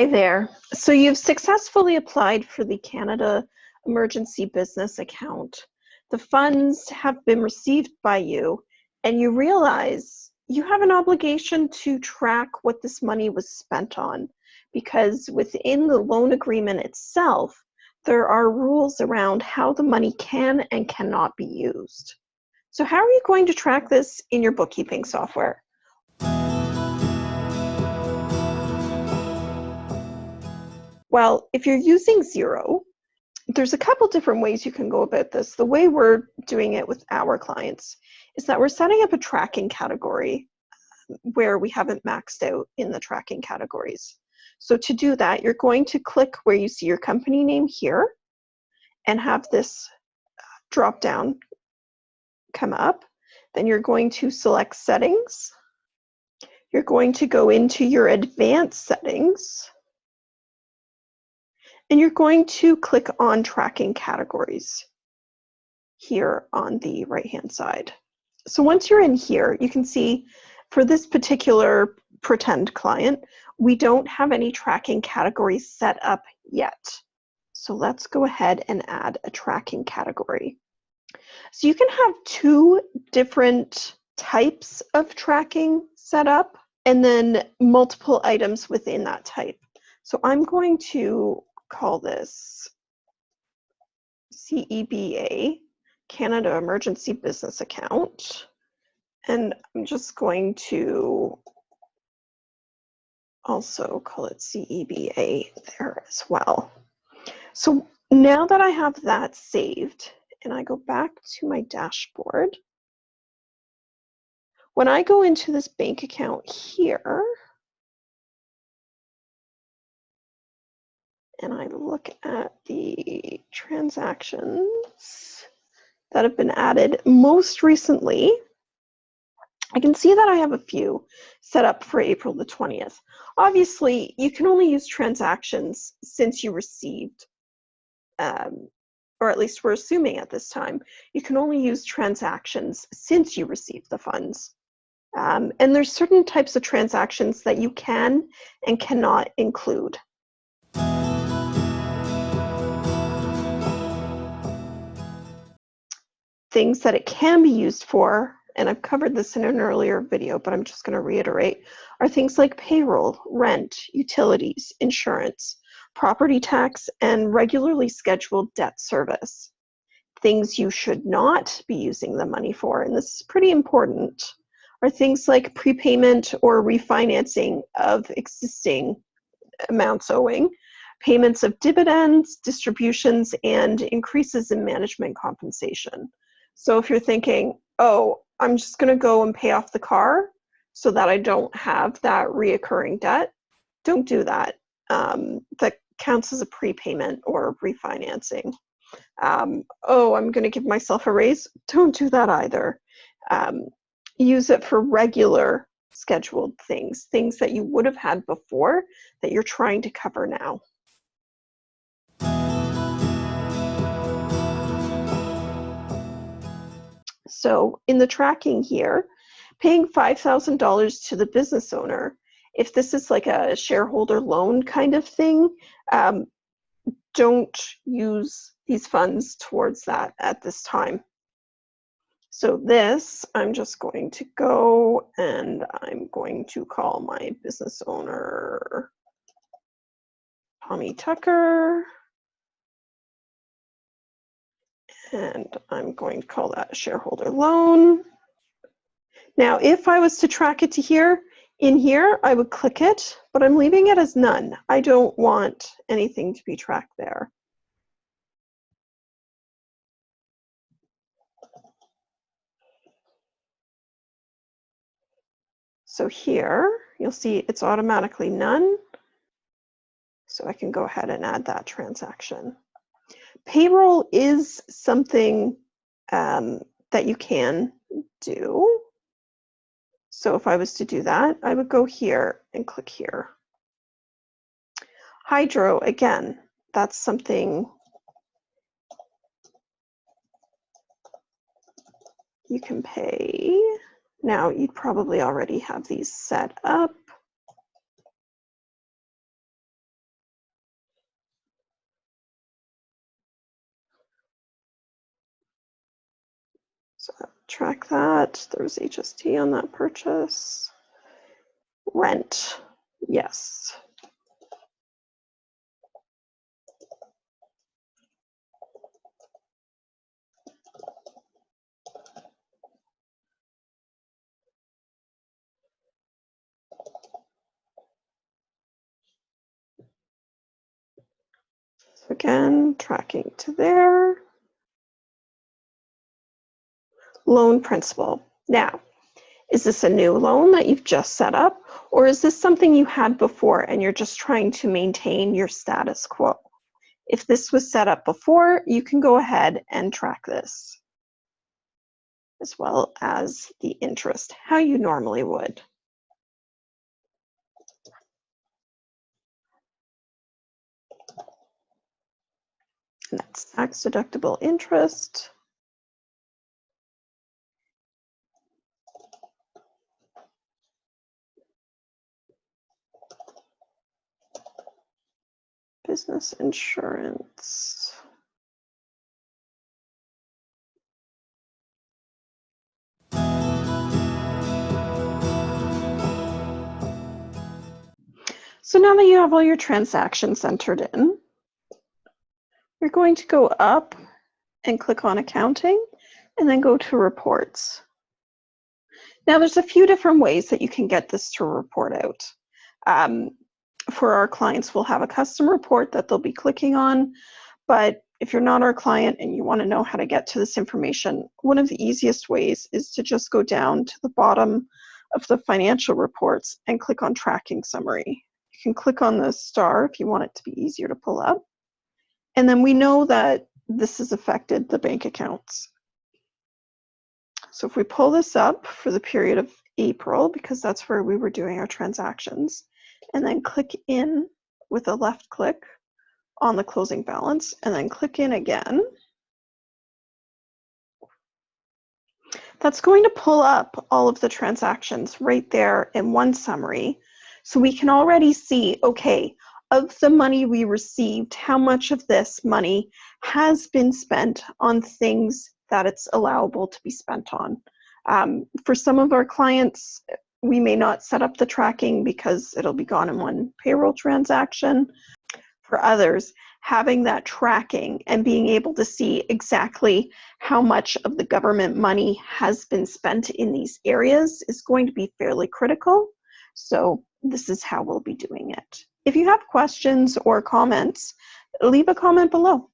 Hi there. So you've successfully applied for the Canada Emergency Business Account. The funds have been received by you, and you realize you have an obligation to track what this money was spent on, because within the loan agreement itself, there are rules around how the money can and cannot be used. So how are you going to track this in your bookkeeping software? Well, if you're using Xero, there's a couple different ways you can go about this. The way we're doing it with our clients is that we're setting up a tracking category where we haven't maxed out in the tracking categories. So to do that, you're going to click where you see your company name here and have this drop down come up. Then you're going to select settings. You're going to go into your advanced settings. And you're going to click on tracking categories here on the right-hand side. So once you're in here, you can see for this particular pretend client, we don't have any tracking categories set up yet. So let's go ahead and add a tracking category. So you can have two different types of tracking set up and then multiple items within that type. So I'm going to call this CEBA, Canada Emergency Business Account, and I'm just going to also call it CEBA there as well. So now that I have that saved and I go back to my dashboard, when I go into this bank account here and I look at the transactions that have been added most recently, I can see that I have a few set up for April the 20th. Obviously, you can only use transactions since you received, or at least we're assuming at this time, you can only use transactions since you received the funds. And there's certain types of transactions that you can and cannot include. Things that it can be used for, and I've covered this in an earlier video, but I'm just going to reiterate, are things like payroll, rent, utilities, insurance, property tax, and regularly scheduled debt service. Things you should not be using the money for, and this is pretty important, are things like prepayment or refinancing of existing amounts owing, payments of dividends, distributions, and increases in management compensation. So if you're thinking, oh, I'm just going to go and pay off the car so that I don't have that reoccurring debt, don't do that. That counts as a prepayment or refinancing. Oh, I'm going to give myself a raise, don't do that either. Use it for regular scheduled things that you would have had before that you're trying to cover now. So in the tracking here, paying $5,000 to the business owner, if this is like a shareholder loan kind of thing, don't use these funds towards that at this time. So this, I'm just going to go and I'm going to call my business owner Tommy Tucker. And I'm going to call that a shareholder loan. Now, if I was to track it to here, in here, I would click it, but I'm leaving it as none. I don't want anything to be tracked there. So here, you'll see it's automatically none. So I can go ahead and add that transaction. Payroll is something that you can do. So if I was to do that, I would go here and click here. Hydro, again, that's something you can pay. Now, you'd probably already have these set up. So track that. There's HST on that purchase. Rent, yes. So again, tracking to there. Loan principal. Now, is this a new loan that you've just set up, or is this something you had before and you're just trying to maintain your status quo? If this was set up before, you can go ahead and track this, as well as the interest, how you normally would. And that's tax-deductible interest. Business insurance. So now that you have all your transactions entered in, you're going to go up and click on accounting and then go to reports. Now there's a few different ways that you can get this to report out. For our clients, we'll have a custom report that they'll be clicking on, but if you're not our client and you want to know how to get to this information, one of the easiest ways is to just go down to the bottom of the financial reports and click on tracking summary. You can click on the star if you want it to be easier to pull up. And then we know that this has affected the bank accounts. So if we pull this up for the period of April, because that's where we were doing our transactions, and then click in with a left click on the closing balance, and then click in again, that's going to pull up all of the transactions right there in one summary. So we can already see, okay, of the money we received, how much of this money has been spent on things that it's allowable to be spent on. For some of our clients, we may not set up the tracking because it'll be gone in one payroll transaction. For others, having that tracking and being able to see exactly how much of the government money has been spent in these areas is going to be fairly critical. So this is how we'll be doing it. If you have questions or comments, leave a comment below.